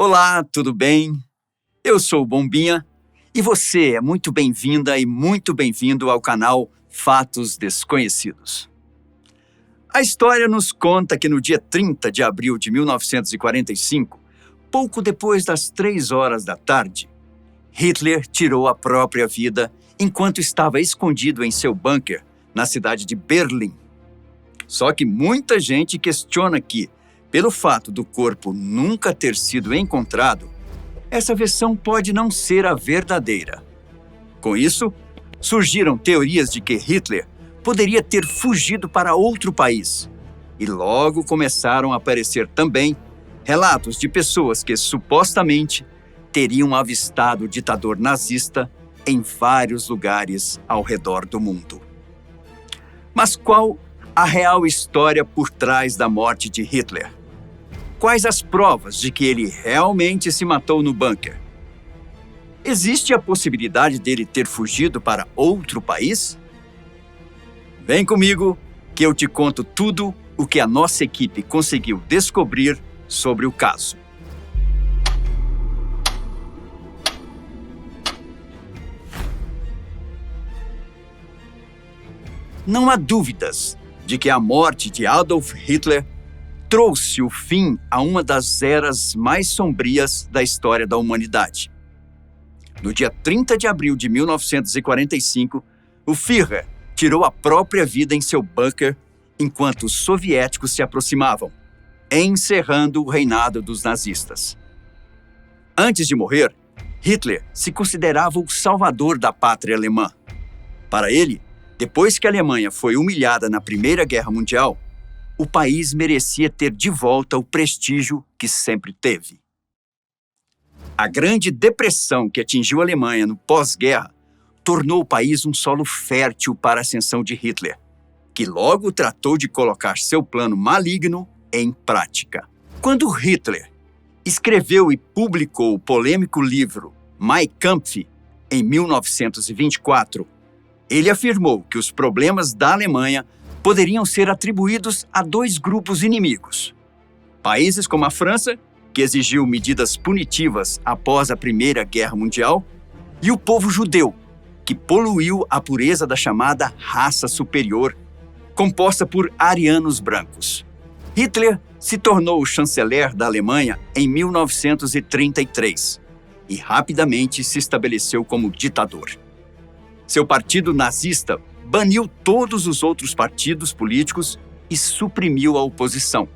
Olá, tudo bem? Eu sou o Bombinha e você é muito bem-vinda e muito bem-vindo ao canal Fatos Desconhecidos. A história nos conta que no dia 30 de abril de 1945, pouco depois das 3 horas da tarde, Hitler tirou a própria vida enquanto estava escondido em seu bunker na cidade de Berlim. Só que muita gente questiona que, pelo fato do corpo nunca ter sido encontrado, essa versão pode não ser a verdadeira. Com isso, surgiram teorias de que Hitler poderia ter fugido para outro país. E logo começaram a aparecer também relatos de pessoas que supostamente teriam avistado o ditador nazista em vários lugares ao redor do mundo. Mas qual a real história por trás da morte de Hitler? Quais as provas de que ele realmente se matou no bunker? Existe a possibilidade dele ter fugido para outro país? Vem comigo que eu te conto tudo o que a nossa equipe conseguiu descobrir sobre o caso. Não há dúvidas de que a morte de Adolf Hitler trouxe o fim a uma das eras mais sombrias da história da humanidade. No dia 30 de abril de 1945, o Führer tirou a própria vida em seu bunker enquanto os soviéticos se aproximavam, encerrando o reinado dos nazistas. Antes de morrer, Hitler se considerava o salvador da pátria alemã. Para ele, depois que a Alemanha foi humilhada na Primeira Guerra Mundial, o país merecia ter de volta o prestígio que sempre teve. A Grande Depressão que atingiu a Alemanha no pós-guerra tornou o país um solo fértil para a ascensão de Hitler, que logo tratou de colocar seu plano maligno em prática. Quando Hitler escreveu e publicou o polêmico livro Mein Kampf em 1924, ele afirmou que os problemas da Alemanha poderiam ser atribuídos a 2 grupos inimigos. Países como a França, que exigiu medidas punitivas após a Primeira Guerra Mundial, e o povo judeu, que poluiu a pureza da chamada raça superior, composta por arianos brancos. Hitler se tornou o chanceler da Alemanha em 1933 e rapidamente se estabeleceu como ditador. Seu partido nazista baniu todos os outros partidos políticos e suprimiu a oposição.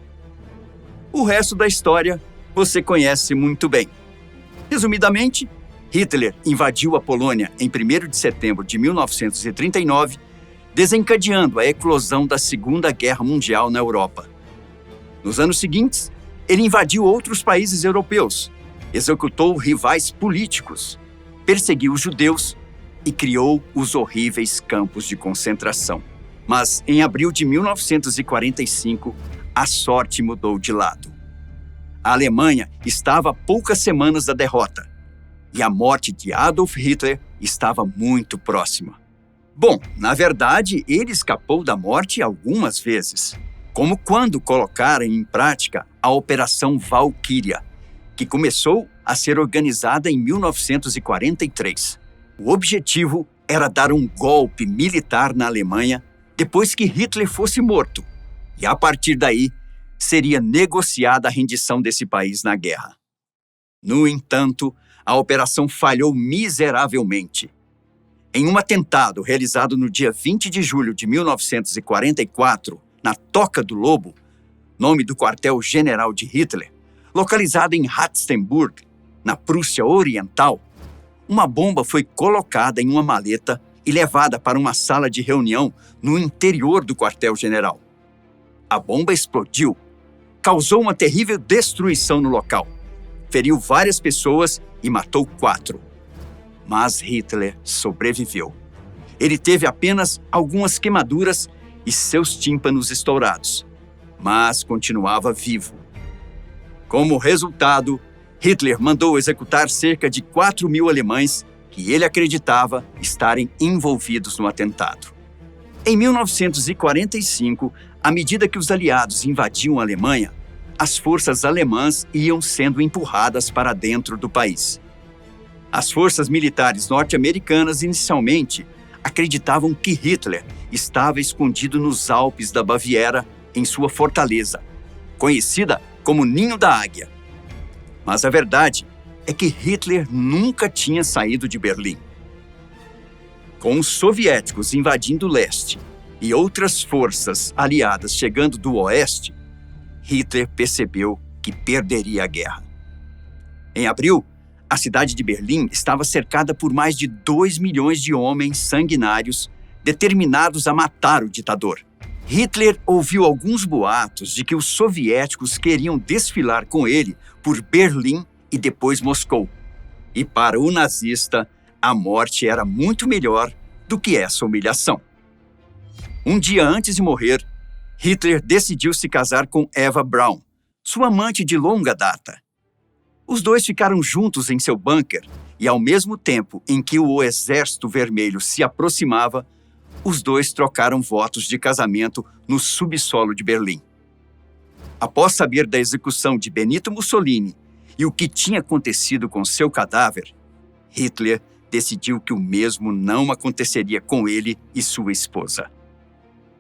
O resto da história você conhece muito bem. Resumidamente, Hitler invadiu a Polônia em 1º de setembro de 1939, desencadeando a eclosão da Segunda Guerra Mundial na Europa. Nos anos seguintes, ele invadiu outros países europeus, executou rivais políticos, perseguiu os judeus e criou os horríveis campos de concentração. Mas, em abril de 1945, a sorte mudou de lado. A Alemanha estava a poucas semanas da derrota, e a morte de Adolf Hitler estava muito próxima. Bom, na verdade, ele escapou da morte algumas vezes, como quando colocaram em prática a Operação Valkyria, que começou a ser organizada em 1943. O objetivo era dar um golpe militar na Alemanha depois que Hitler fosse morto, e a partir daí seria negociada a rendição desse país na guerra. No entanto, a operação falhou miseravelmente. Em um atentado realizado no dia 20 de julho de 1944, na Toca do Lobo, nome do quartel-general de Hitler, localizado em Ratzenburg, na Prússia Oriental, uma bomba foi colocada em uma maleta e levada para uma sala de reunião no interior do quartel-general. A bomba explodiu, causou uma terrível destruição no local, feriu várias pessoas e matou 4. Mas Hitler sobreviveu. Ele teve apenas algumas queimaduras e seus tímpanos estourados, mas continuava vivo. Como resultado, Hitler mandou executar cerca de 4.000 alemães que ele acreditava estarem envolvidos no atentado. Em 1945, à medida que os aliados invadiam a Alemanha, as forças alemãs iam sendo empurradas para dentro do país. As forças militares norte-americanas inicialmente acreditavam que Hitler estava escondido nos Alpes da Baviera, em sua fortaleza, conhecida como Ninho da Águia. Mas a verdade é que Hitler nunca tinha saído de Berlim. Com os soviéticos invadindo o leste e outras forças aliadas chegando do oeste, Hitler percebeu que perderia a guerra. Em abril, a cidade de Berlim estava cercada por mais de 2 milhões de homens sanguinários determinados a matar o ditador. Hitler ouviu alguns boatos de que os soviéticos queriam desfilar com ele por Berlim e depois Moscou. E para o nazista, a morte era muito melhor do que essa humilhação. Um dia antes de morrer, Hitler decidiu se casar com Eva Braun, sua amante de longa data. Os dois ficaram juntos em seu bunker e, ao mesmo tempo em que o Exército Vermelho se aproximava, os dois trocaram votos de casamento no subsolo de Berlim. Após saber da execução de Benito Mussolini e o que tinha acontecido com seu cadáver, Hitler decidiu que o mesmo não aconteceria com ele e sua esposa.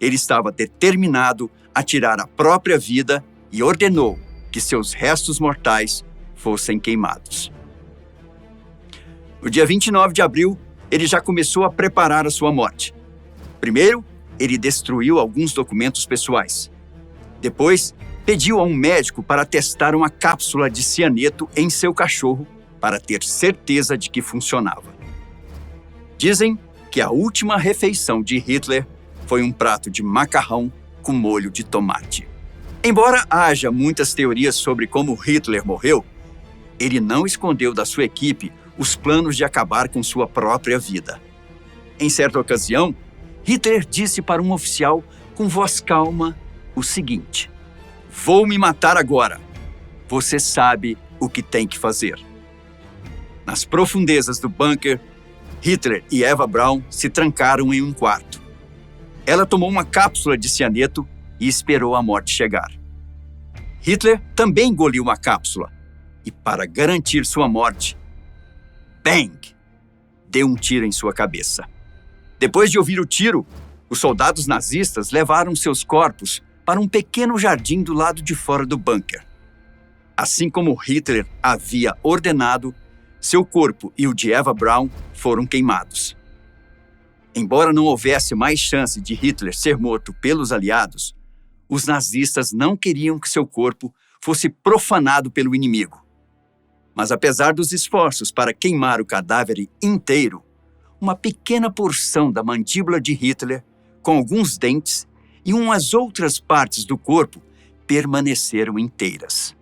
Ele estava determinado a tirar a própria vida e ordenou que seus restos mortais fossem queimados. No dia 29 de abril, ele já começou a preparar a sua morte. Primeiro, ele destruiu alguns documentos pessoais. Depois, pediu a um médico para testar uma cápsula de cianeto em seu cachorro para ter certeza de que funcionava. Dizem que a última refeição de Hitler foi um prato de macarrão com molho de tomate. Embora haja muitas teorias sobre como Hitler morreu, ele não escondeu da sua equipe os planos de acabar com sua própria vida. Em certa ocasião, Hitler disse para um oficial com voz calma o seguinte: "Vou me matar agora. Você sabe o que tem que fazer." Nas profundezas do bunker, Hitler e Eva Braun se trancaram em um quarto. Ela tomou uma cápsula de cianeto e esperou a morte chegar. Hitler também engoliu uma cápsula e, para garantir sua morte, bang! Deu um tiro em sua cabeça. Depois de ouvir o tiro, os soldados nazistas levaram seus corpos para um pequeno jardim do lado de fora do bunker. Assim como Hitler havia ordenado, seu corpo e o de Eva Braun foram queimados. Embora não houvesse mais chance de Hitler ser morto pelos aliados, os nazistas não queriam que seu corpo fosse profanado pelo inimigo. Mas apesar dos esforços para queimar o cadáver inteiro, uma pequena porção da mandíbula de Hitler, com alguns dentes e umas outras partes do corpo, permaneceram inteiras.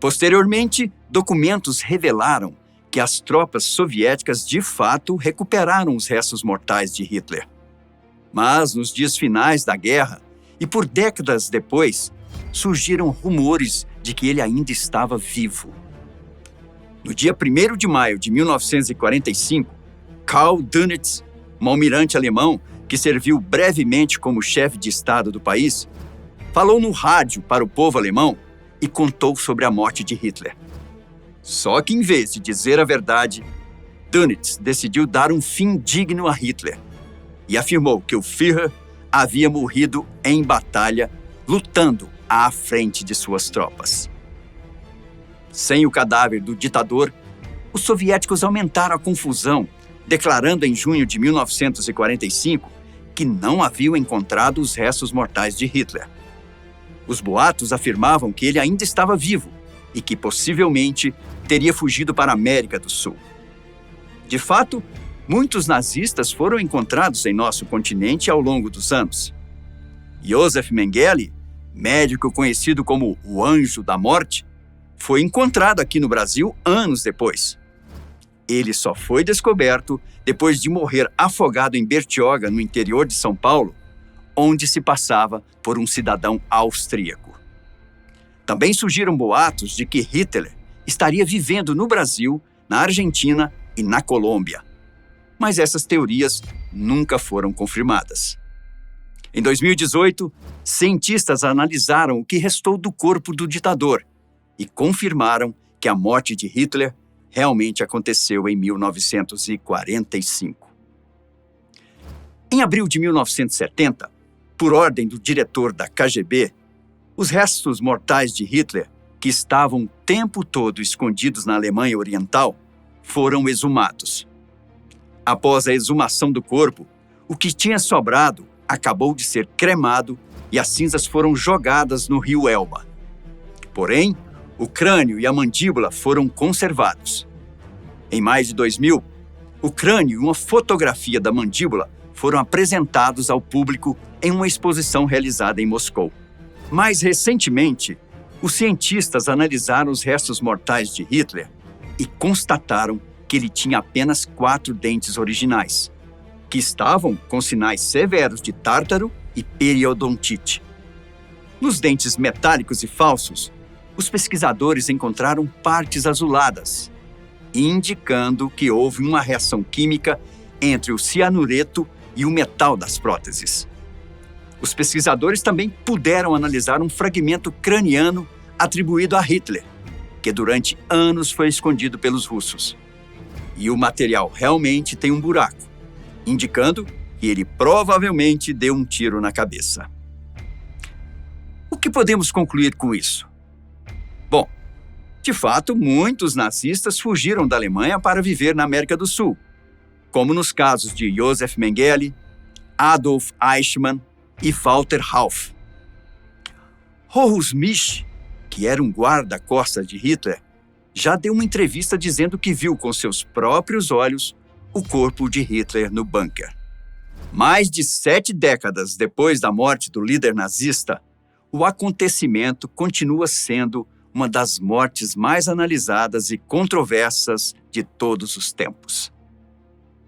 Posteriormente, documentos revelaram que as tropas soviéticas de fato recuperaram os restos mortais de Hitler. Mas nos dias finais da guerra, e por décadas depois, surgiram rumores de que ele ainda estava vivo. No dia 1º de maio de 1945, Karl Dönitz, um almirante alemão que serviu brevemente como chefe de Estado do país, falou no rádio para o povo alemão e contou sobre a morte de Hitler. Só que, em vez de dizer a verdade, Dönitz decidiu dar um fim digno a Hitler e afirmou que o Führer havia morrido em batalha, lutando à frente de suas tropas. Sem o cadáver do ditador, os soviéticos aumentaram a confusão, declarando em junho de 1945 que não haviam encontrado os restos mortais de Hitler. Os boatos afirmavam que ele ainda estava vivo e que possivelmente teria fugido para a América do Sul. De fato, muitos nazistas foram encontrados em nosso continente ao longo dos anos. Josef Mengele, médico conhecido como o Anjo da Morte, foi encontrado aqui no Brasil anos depois. Ele só foi descoberto depois de morrer afogado em Bertioga, no interior de São Paulo, onde se passava por um cidadão austríaco. Também surgiram boatos de que Hitler estaria vivendo no Brasil, na Argentina e na Colômbia. Mas essas teorias nunca foram confirmadas. Em 2018, cientistas analisaram o que restou do corpo do ditador e confirmaram que a morte de Hitler realmente aconteceu em 1945. Em abril de 1970, por ordem do diretor da KGB, os restos mortais de Hitler, que estavam o tempo todo escondidos na Alemanha Oriental, foram exumados. Após a exumação do corpo, o que tinha sobrado acabou de ser cremado e as cinzas foram jogadas no rio Elba. Porém, o crânio e a mandíbula foram conservados. Em mais de 2000, o crânio e uma fotografia da mandíbula foram apresentados ao público em uma exposição realizada em Moscou. Mais recentemente, os cientistas analisaram os restos mortais de Hitler e constataram que ele tinha apenas 4 dentes originais, que estavam com sinais severos de tártaro e periodontite. Nos dentes metálicos e falsos, os pesquisadores encontraram partes azuladas, indicando que houve uma reação química entre o cianureto e o metal das próteses. Os pesquisadores também puderam analisar um fragmento craniano atribuído a Hitler, que durante anos foi escondido pelos russos. E o material realmente tem um buraco, indicando que ele provavelmente deu um tiro na cabeça. O que podemos concluir com isso? Bom, de fato, muitos nazistas fugiram da Alemanha para viver na América do Sul, como nos casos de Josef Mengele, Adolf Eichmann e Walter Hauff. Horus Mich, que era um guarda-costas de Hitler, já deu uma entrevista dizendo que viu com seus próprios olhos o corpo de Hitler no bunker. Mais de 7 décadas depois da morte do líder nazista, o acontecimento continua sendo uma das mortes mais analisadas e controversas de todos os tempos.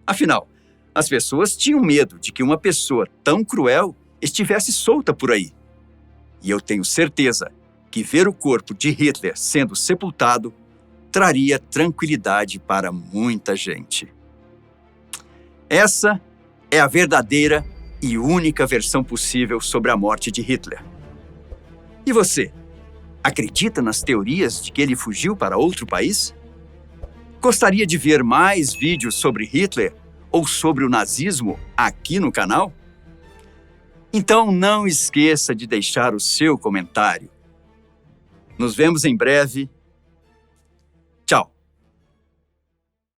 Afinal, as pessoas tinham medo de que uma pessoa tão cruel estivesse solta por aí. E eu tenho certeza que ver o corpo de Hitler sendo sepultado traria tranquilidade para muita gente. Essa é a verdadeira e única versão possível sobre a morte de Hitler. E você, acredita nas teorias de que ele fugiu para outro país? Gostaria de ver mais vídeos sobre Hitler ou sobre o nazismo aqui no canal? Então não esqueça de deixar o seu comentário. Nos vemos em breve